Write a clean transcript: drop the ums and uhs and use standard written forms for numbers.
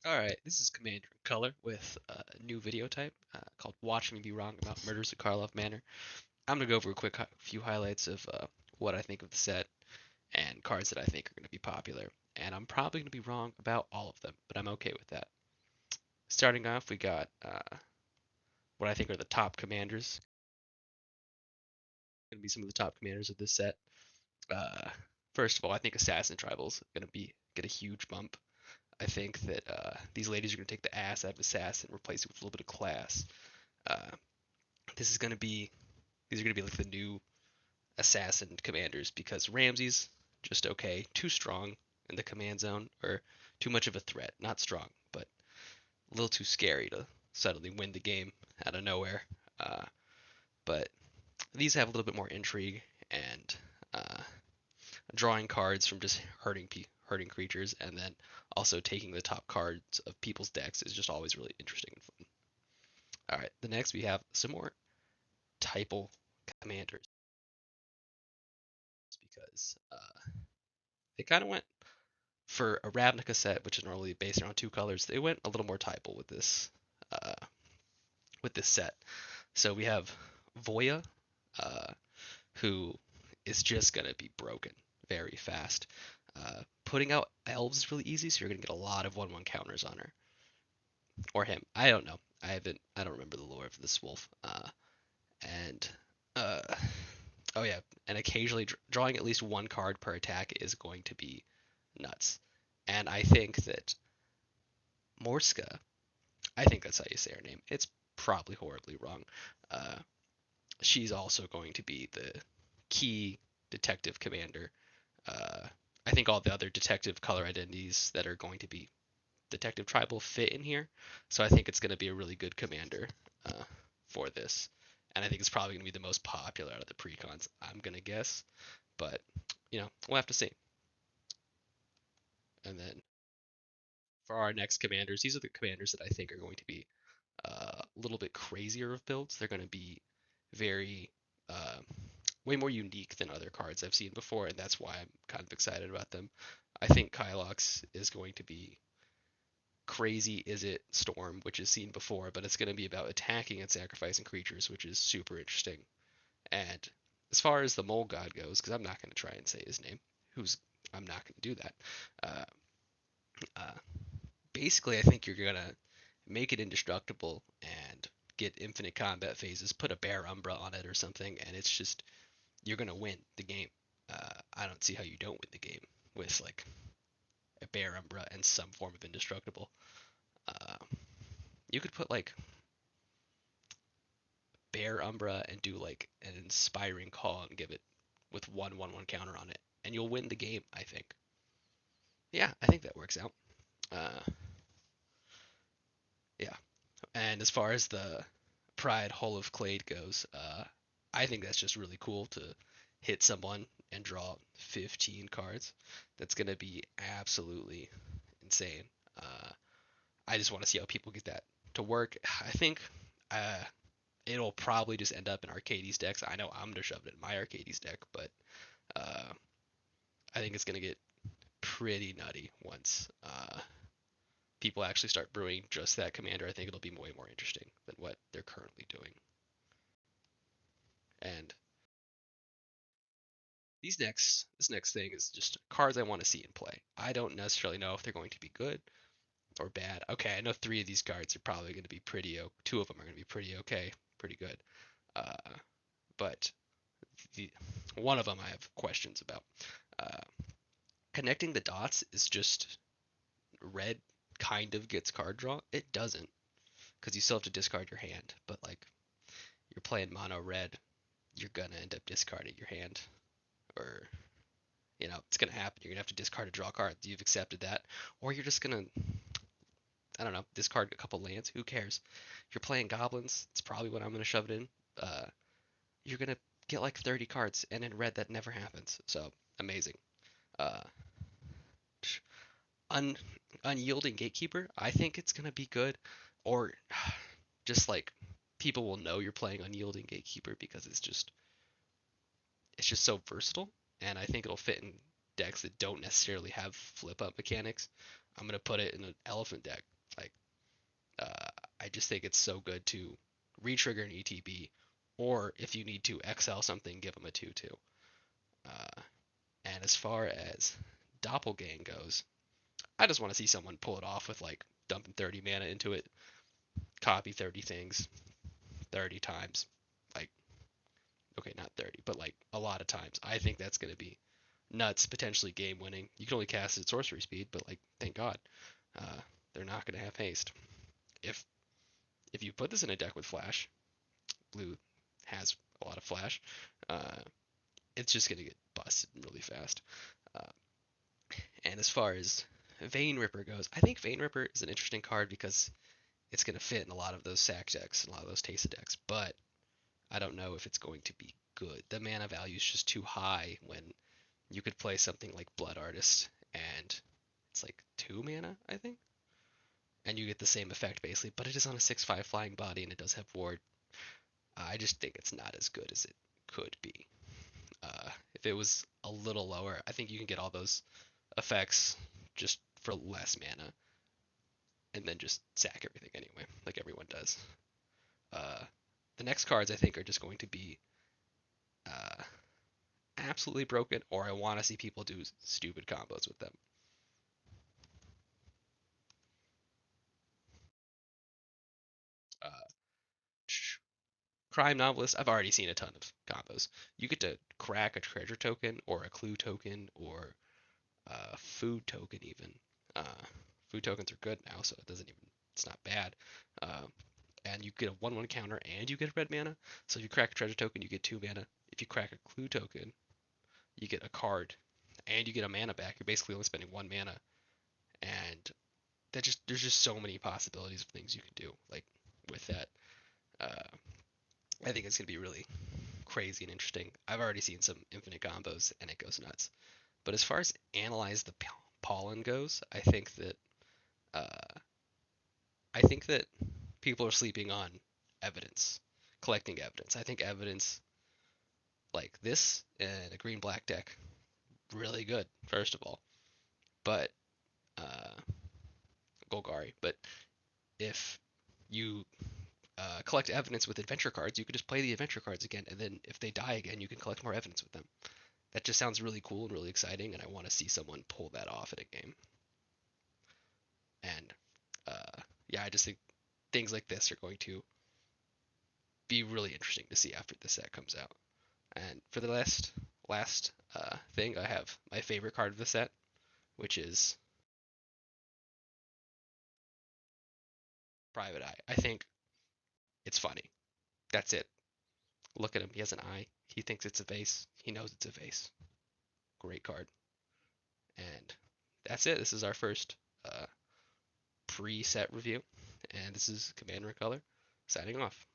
Alright, this is Commander in Color with a new video type called Watch Me Be Wrong About Murders at Karlov Manor. I'm going to go over a quick few highlights of what I think of the set and cards that I think are going to be popular. And I'm probably going to be wrong about all of them, but I'm okay with that. Starting off, we got what I think are the top commanders. Going to be some of the top commanders of this set. Uh, First of all, I think Assassin Tribals are going to get a huge bump. I think that these ladies are going to take the ass out of Assassin and replace it with a little bit of class. Uh, this is going to be These are going to be like the new assassin commanders because Ramsey's just okay, too strong in the command zone, or too much of a threat. Not strong, but a little too scary to suddenly win the game out of nowhere. Uh, but these have a little bit more intrigue and uh, drawing cards from just hurting creatures, and then also taking the top cards of people's decks is just always really interesting and fun. All right, the next we have some more typal commanders because they kind of went for a Ravnica set, which is normally based around two colors. They went a little more typal uh, with this set. So we have Voya, uh, who is just gonna be broken very fast. Putting out elves is really easy, so you're gonna get a lot of 1/1 counters on her or him. I don't know. I don't remember the lore of this wolf. And uh, oh yeah, and occasionally drawing at least one card per attack is going to be nuts. And I think that Morska, I think that's how you say her name. It's probably horribly wrong. Uh, she's also going to be the key detective commander. Uh, I think all the other detective color identities that are going to be detective tribal fit in here. So I think it's going to be a really good commander for this. And I think it's probably going to be the most popular out of the precons, I'm going to guess. But, we'll have to see. And then for our next commanders, these are the commanders that I think are going to be a little bit crazier of builds. They're going to be very uh, way more unique than other cards I've seen before, and that's why I'm kind of excited about them. I think Kylox is going to be crazy is it Storm, which is seen before, but it's going to be about attacking and sacrificing creatures, which is super interesting. And as far as the Mole God goes, because I'm not going to try and say his name, who's I'm not going to do that. Uh, uh, Basically, I think you're gonna make it indestructible and get infinite combat phases, put a Bear Umbra on it or something, and it's just you're gonna win the game. I don't see how you don't win the game with like a Bear Umbra and some form of indestructible. Uh, you could put like Bear Umbra and do like an inspiring call and give it with 1/1/1 counter on it, and you'll win the game. I think. Yeah, I think that works out. Uh, yeah, and as far as the Pride Hull of Clade goes, I think that's just really cool to hit someone and draw 15 cards. That's going to be absolutely insane. Uh, I just want to see how people get that to work. I think uh, it'll probably just end up in Arcades decks. I know I'm going to shove it in my Arcades deck, but uh, I think it's going to get pretty nutty once people actually start brewing just that commander. I think it'll be way more interesting than what they're currently doing. And this next thing is just cards I want to see in play. I don't necessarily know if they're going to be good or bad. Okay, I know three of these cards are probably going to be two of them are going to be pretty okay, pretty good. Uh, but the one of them I have questions about. Uh, Connecting the dots is just red kind of gets card draw. It doesn't because you still have to discard your hand. But like you're playing mono red, you're gonna end up discarding your hand, or it's gonna happen. You're gonna have to discard a draw card. You've accepted that, or you're just gonna, I don't know, discard a couple lands. Who cares? If you're playing goblins, it's probably what I'm gonna shove it in. Uh, you're gonna get like 30 cards, and in red that never happens. So amazing. Uh, un Unyielding gatekeeper. I think it's gonna be good, or just like people will know you're playing unyielding gatekeeper because it's just so versatile, and I think it'll fit in decks that don't necessarily have flip up mechanics. I'm gonna put it in an elephant deck. I just think it's so good to re-trigger an ETB, or if you need to XL something, give them a 2/2. Uh, and as far as Doppelgang goes, I just want to see someone pull it off with like dumping 30 mana into it, copy 30 things 30 times. Like, okay, not 30, but like a lot of times. I think that's going to be nuts, potentially game winning. You can only cast it at sorcery speed, but like, thank God, uh, they're not going to have haste. If if you put this in a deck with flash, blue has a lot of flash. Uh, it's just going to get busted really fast. Uh, and as far as Vein Ripper goes, I think Vein Ripper is an interesting card because it's going to fit in a lot of those sack decks and a lot of those Tesa decks, but I don't know if it's going to be good. The mana value is just too high when you could play something like Blood Artist and it's like 2 mana, I think, and you get the same effect basically, but it is on a 6/5 flying body and it does have ward. I just think it's not as good as it could be. If it was a little lower, I think you can get all those effects just for less mana and then just sack everything anyway, like everyone does. Uh, the next cards I think are just going to be uh, absolutely broken, or I want to see people do stupid combos with them. Uh, Crime Novelist, I've already seen a ton of combos. You get to crack a treasure token or a clue token or a food token even. Uh, Food tokens are good now, so it doesn't even it's not bad. Uh, and you get a 1/1 counter and you get red mana. So if you crack a treasure token, you get 2 mana. If you crack a clue token, you get a card and you get a mana back. You're basically only spending 1 mana, and that just there's just so many possibilities of things you can do like with that. Uh, I think it's gonna be really crazy and interesting. I've already seen some infinite combos and it goes nuts. But as far as analyze the pollen goes, uh, I think that people are sleeping on evidence, collecting evidence. I think evidence like this in a green black deck really good first of all, but uh, Golgari. But if you collect evidence with adventure cards, you could just play the adventure cards again, and then if they die again, you can collect more evidence with them. That just sounds really cool and really exciting, and I want to see someone pull that off in a game. And yeah, I just think things like this are going to be really interesting to see after the set comes out. And for the last thing, I have my favorite card of the set, which is Private Eye. I think it's funny. That's it. Look at him. He has an eye. He thinks it's a vase. He knows it's a vase. Great card. And that's it. This is our first pre-set review, and this is Commander in Color signing off.